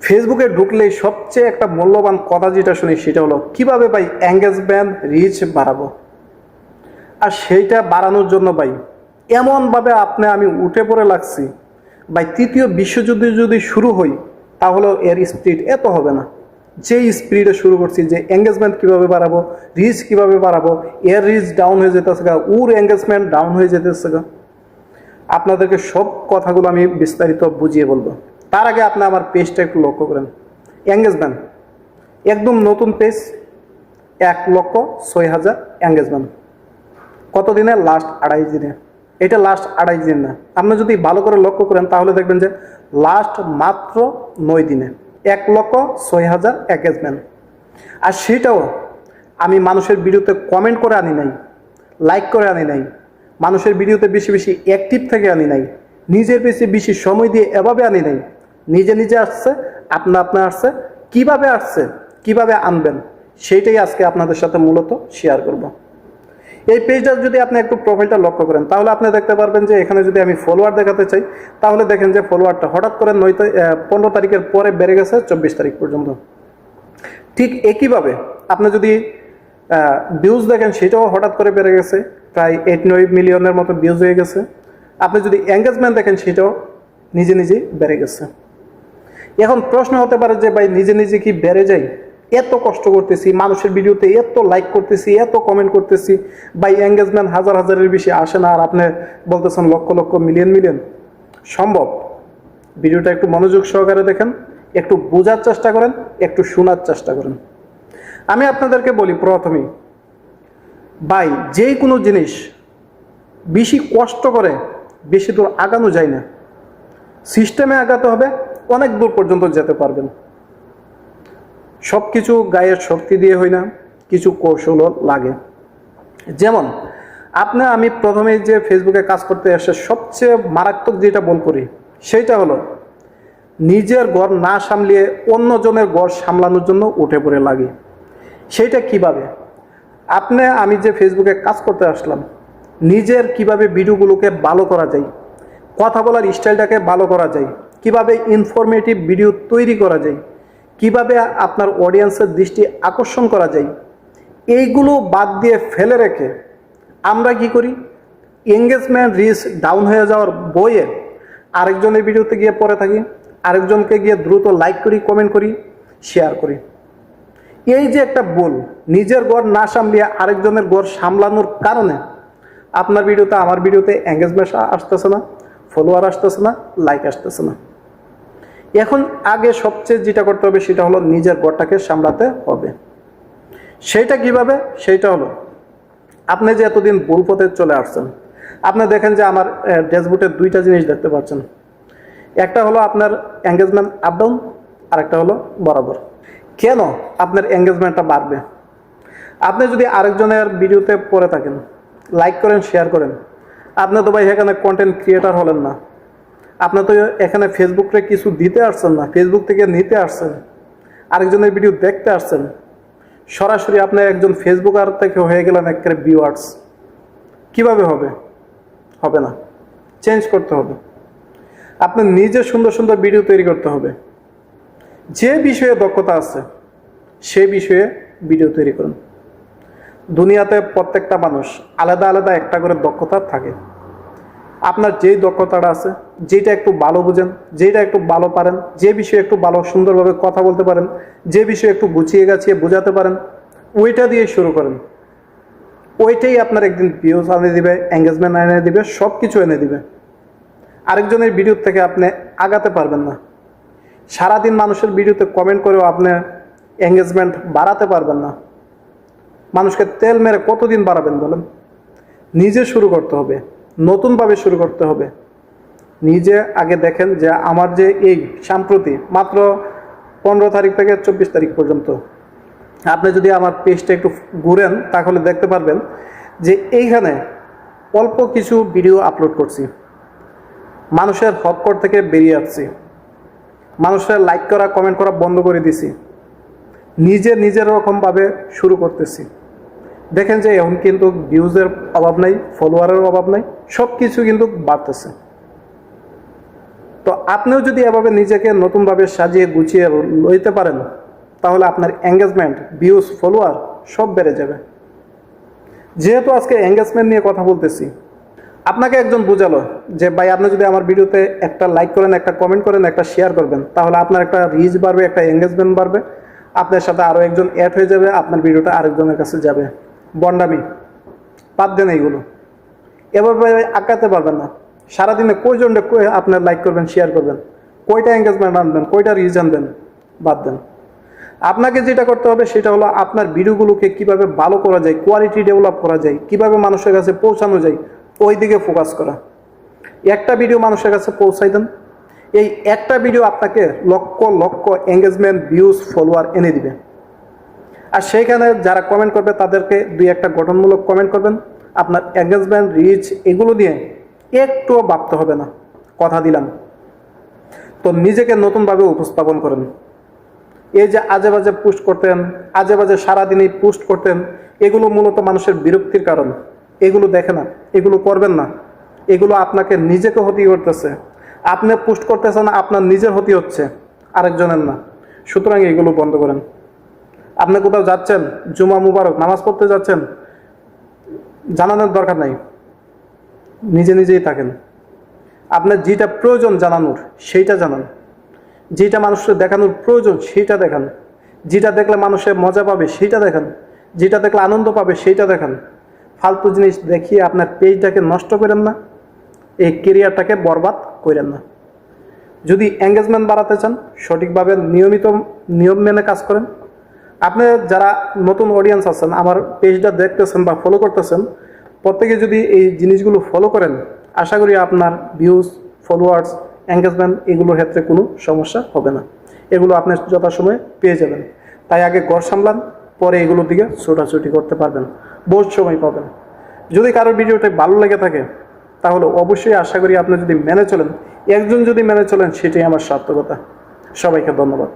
ফেসবুকে ঢুকলে সবচেয়ে একটা মূল্যবান কথা যেটা শুনি সেটা হলো কিভাবে ভাই এঙ্গেজমেন্ট রিচ বাড়াবো। আর সেইটা বাড়ানোর জন্য ভাই এমনভাবে আমি উঠে পড়ে লাগছি ভাই, তৃতীয় বিশ্বযুদ্ধ যদি শুরু হই তাহলেও এর স্পিড এত হবে না যেই স্পিডে শুরু করছি। যে এঙ্গেজমেন্ট কীভাবে বাড়াবো, রিচ কীভাবে বাড়াবো, এর রিচ ডাউন হয়ে যেতেছে গা, ওর এঙ্গেজমেন্ট ডাউন হয়ে যেতেছে গা। আপনাদেরকে সব কথাগুলো আমি বিস্তারিত বুঝিয়ে বলবো। তার আগে আপনি আমার পেজটা একটু লক্ষ্য করেন। এঙ্গেজমেন্ট একদম নতুন পেজ, 1,06,000 এঙ্গেজমেন্ট। কত দিনে? লাস্ট 28 দিনে। এটা লাস্ট 28 দিন না, আপনি যদি ভালো করে লক্ষ্য করেন তাহলে দেখবেন যে লাস্ট মাত্র 9 দিনে 1,06,000 এঙ্গেজমেন্ট। আর সেটাও আমি মানুষের ভিডিওতে কমেন্ট করে আনি নাই, লাইক করে আনি নাই, মানুষের ভিডিওতে বেশি বেশি অ্যাক্টিভ থেকে আনি নাই, নিজের বেশি বেশি সময় দিয়ে এভাবে আনি নাই। নিজে নিজে আসছে, আপনা আসছে। কিভাবে আসছে, কিভাবে আনবেন, সেইটাই আজকে আপনাদের সাথে মূলত শেয়ার করব। এই পেজটা যদি আপনি একটু প্রোফাইলটা লক্ষ্য করেন তাহলে আপনি দেখতে পারবেন যে এখানে যদি আমি ফলোয়ার দেখাতে চাই তাহলে দেখেন যে ফলোয়ারটা হঠাৎ করে 15 তারিখের পরে বেড়ে গেছে 24 তারিখ পর্যন্ত। ঠিক একইভাবে আপনি যদি ভিউজ দেখেন সেটাও হঠাৎ করে বেড়ে গেছে, প্রায় 8-9 মিলিয়নের মতো ভিউজ হয়ে গেছে। আপনি যদি এঙ্গেজমেন্ট দেখেন সেটাও নিজে নিজেই বেড়ে গেছে। এখন প্রশ্ন হতে পারে যে ভাই নিজে নিজে কি বেড়ে যায়? এত কষ্ট করতেছি, মানুষের ভিডিওতে এত লাইক করতেছি, এত কমেন্ট করতেছি, ভাই এঙ্গেজমেন্ট হাজারের বেশি আসে না, আর আপনি বলতেছেন লক্ষ লক্ষ মিলিয়ন। সম্ভব? ভিডিওটা একটু মনোযোগ সহকারে দেখেন, একটু বোঝার চেষ্টা করেন, একটু শোনার চেষ্টা করেন। আমি আপনাদেরকে বলি প্রথমেই, ভাই যে কোনো জিনিস বেশি কষ্ট করে বেশি দূর আগানো যায় না। সিস্টেমে আগাতে হবে, অনেক দূর পর্যন্ত যেতে পারবেন। সব কিছু গায়ের শক্তি দিয়ে হয় না, কিছু কৌশলও লাগে। যেমন আমি প্রথমে যে ফেসবুকে কাজ করতে এসে সবচেয়ে মারাত্মক যেটা ভুল করি সেইটা হলো নিজের ঘর না সামলিয়ে অন্যজনের ঘর সামলানোর জন্য উঠে পড়ে লাগি। সেইটা কিভাবে? আমি যে ফেসবুকে কাজ করতে আসলাম, নিজের কিভাবে ভিডিওগুলোকে ভালো করা যায়, কথা বলার স্টাইলটাকে ভালো করা যায়, কিভাবে ইনফরমেটিভ ভিডিও তৈরি করা যায়, কিভাবে আপনার অডিয়েন্সের দৃষ্টি আকর্ষণ করা যায়, এইগুলো বাদ দিয়ে ফেলে রেখে আমরা কি করি? এঙ্গেজমেন্ট রিচ ডাউন হয়ে যাওয়ার বইয়ে আরেকজনের ভিডিওতে গিয়ে পড়ে থাকি, আরেকজনকে গিয়ে দ্রুত লাইক করি, কমেন্ট করি, শেয়ার করি। এই যে একটা ভুল, নিজের গড় না সামলিয়ে আরেকজনের গড় সামলানোর কারণে আপনার ভিডিওতে আমার ভিডিওতে এঙ্গেজমেন্ট আসতেছে না, ফলোয়ার আসতেছে না, লাইক আসতেছে না। এখন আগে সবচেয়ে যেটা করতে হবে সেটা হলো নিজের গড়টাকে সামলাতে হবে। সেইটা কিভাবে? সেইটা হলো আপনি যে এতদিন ভুল পথে চলে আসছেন, আপনি দেখেন যে আমার ড্যাশবোর্ডে দুইটা জিনিস দেখতে পাচ্ছেন। একটা হলো আপনার এঙ্গেজমেন্ট আপ ডাউন, আর একটা হলো বরাবর। কেন আপনার এঙ্গেজমেন্টটা বাড়বে? আপনি যদি আরেকজনের ভিডিওতে পড়ে থাকেন, লাইক করেন, শেয়ার করেন, আপনি তো ভাই এখানে কন্টেন্ট ক্রিয়েটার হলেন না, আপনি তো এখানে ফেসবুকে কিছু দিতে আসছেন না, ফেসবুক থেকে নিতে আসছেন, আরেকজনের ভিডিও দেখতে আসছেন। সরাসরি আপনি একজন ফেসবুকার থেকে হয়ে গেলেন একেবারে ভিউয়ার্স। কিভাবে হবে? হবে না, চেঞ্জ করতে হবে। আপনার নিজে সুন্দর সুন্দর ভিডিও তৈরি করতে হবে। যে বিষয়ে দক্ষতা আছে সেই বিষয়ে ভিডিও তৈরি করুন। দুনিয়াতে প্রত্যেকটা মানুষ আলাদা আলাদা একটা করে দক্ষতা থাকে। আপনার যেই দক্ষতাটা আছে, যেটা একটু ভালো বুঝেন, যেটা একটু ভালো পারেন, যে বিষয়ে একটু ভালো সুন্দরভাবে কথা বলতে পারেন, যে বিষয়ে একটু গুছিয়ে গাছিয়ে বোঝাতে পারেন, ওইটা দিয়ে শুরু করেন। ওইটাই আপনার একদিন ভিউজ এনে দিবে, এঙ্গেজমেন্ট এনে দিবে, সব কিছু এনে দিবে। আরেকজনের ভিডিও থেকে আপনি আগাতে পারবেন না। সারাদিন মানুষের ভিডিওতে কমেন্ট করেও আপনি এঙ্গেজমেন্ট বাড়াতে পারবেন না। মানুষকে তেল মেরে কতদিন বাড়াবেন বলেন? নিজে শুরু করতে হবে, নতুনভাবে শুরু করতে হবে। নিজে আগে দেখেন যে আমার যে এই সাম্প্রতি মাত্র 15 তারিখ থেকে 24 তারিখ পর্যন্ত আপনি যদি আমার পেজটা একটু ঘুরেন তাহলে দেখতে পারবেন যে এইখানে অল্প কিছু ভিডিও আপলোড করছি, মানুষের হটকট থেকে বেরিয়ে আসছি, মানুষের লাইক করা, কমেন্ট করা বন্ধ করে দিছি, নিজের রকমভাবে শুরু করতেছি। দেখেন যে এখন কিন্তু ভিউজের অভাব নাই, ফলোয়ারের অভাব নাই, সব কিছু কিন্তু বাড়তেছে। তো আপনিও যদি এভাবে নিজেকে নতুনভাবে সাজিয়ে গুছিয়ে লইতে পারেন, তাহলে আপনার এঙ্গেজমেন্ট, ভিউজ, ফলোয়ার সব বেড়ে যাবে। যেহেতু আজকে এঙ্গেজমেন্ট নিয়ে কথা বলতেছি, আপনাকে একজন বুঝালো যে ভাই আপনি যদি আমার ভিডিওতে একটা লাইক করেন, একটা কমেন্ট করেন, একটা শেয়ার করবেন, তাহলে আপনার একটা রিচ বাড়বে, একটা এঙ্গেজমেন্ট বাড়বে, আপনার সাথে আরও একজন অ্যাড হয়ে যাবে, আপনার ভিডিওটা আরেকজনের কাছে যাবে। বন্ডামি বাদ দেন এইগুলো, এভাবে আঁকাতে পারবেন না। সারাদিনে কয়জনটা আপনার লাইক করবেন, শেয়ার করবেন, কয়টা এঙ্গেজমেন্ট আনবেন, কয়টা রিচ আনবেন, বাদ দেন। আপনাকে যেটা করতে হবে সেটা হলো আপনার ভিডিওগুলোকে কিভাবে ভালো করা যায়, কোয়ালিটি ডেভেলপ করা যায়, কিভাবে মানুষের কাছে পৌঁছানো যায়, ওই দিকে ফোকাস করা। একটা ভিডিও মানুষের কাছে পৌঁছাই দেন, এই একটা ভিডিও আপনাকে lakh lakh engagement, views, follower এনে দিবে। আর সেইখানে যারা কমেন্ট করবে তাদেরকে দুই একটা গঠনমূলক কমেন্ট করবেন। আপনার এঙ্গেজমেন্ট, রিচ এগুলো দিয়ে একটুও ভাবতে হবে না, কথা দিলাম। তো নিজেকে নতুনভাবে উপস্থাপন করেন। এই যে আজে বাজে পোস্ট করতেন, আজে বাজে সারাদিনই পোস্ট করতেন, এগুলো মূলত মানুষের বিরক্তির কারণ। এগুলো দেখে না, এগুলো করবেন না। এগুলো আপনাকে নিজেকে ক্ষতি করতেছে। আপনি পোস্ট করতেছেন, আপনার নিজের ক্ষতি হচ্ছে, আরেকজনের না। সুতরাং এগুলো বন্ধ করেন। আপনি কোথাও যাচ্ছেন, জুমা মুবারক, নামাজ পড়তে যাচ্ছেন, জানানোর দরকার নাই, নিজে নিজেই থাকেন। আপনার যেটা প্রয়োজন জানানোর সেইটা জানান, যেটা মানুষের দেখানোর প্রয়োজন সেইটা দেখান, যেটা দেখলে মানুষের মজা পাবে সেইটা দেখান, যেটা দেখলে আনন্দ পাবে সেইটা দেখান। ফালতু জিনিস দেখিয়ে আপনার পেজটাকে নষ্ট করেন না, এই কেরিয়ারটাকে বরবাদ করেন না। যদি এঙ্গেজমেন্ট বাড়াতে চান, সঠিকভাবে নিয়মিত নিয়ম মেনে কাজ করেন। আপনি যারা নতুন অডিয়েন্স আছেন, আমার পেজটা দেখতেছেন বা ফলো করতেছেন, প্রত্যেকে যদি এই জিনিসগুলো ফলো করেন, আশা করি আপনার ভিউজ, ফলোয়ার্স, এঙ্গেজমেন্ট এগুলোর ক্ষেত্রে কোনো সমস্যা হবে না। এগুলো আপনি যথাসময়ে পেয়ে যাবেন। তাই আগে ঘর সামলান, পরে এগুলোর দিকে ছোটাছুটি করতে পারবেন, বহুত সময় পাবেন। যদি কারোর ভিডিওটা ভালো লেগে থাকে, তাহলে অবশ্যই আশা করি আপনি যদি মেনে চলেন, একজন যদি মেনে চলেন, সেটাই আমার সার্থকতা। সবাইকে ধন্যবাদ।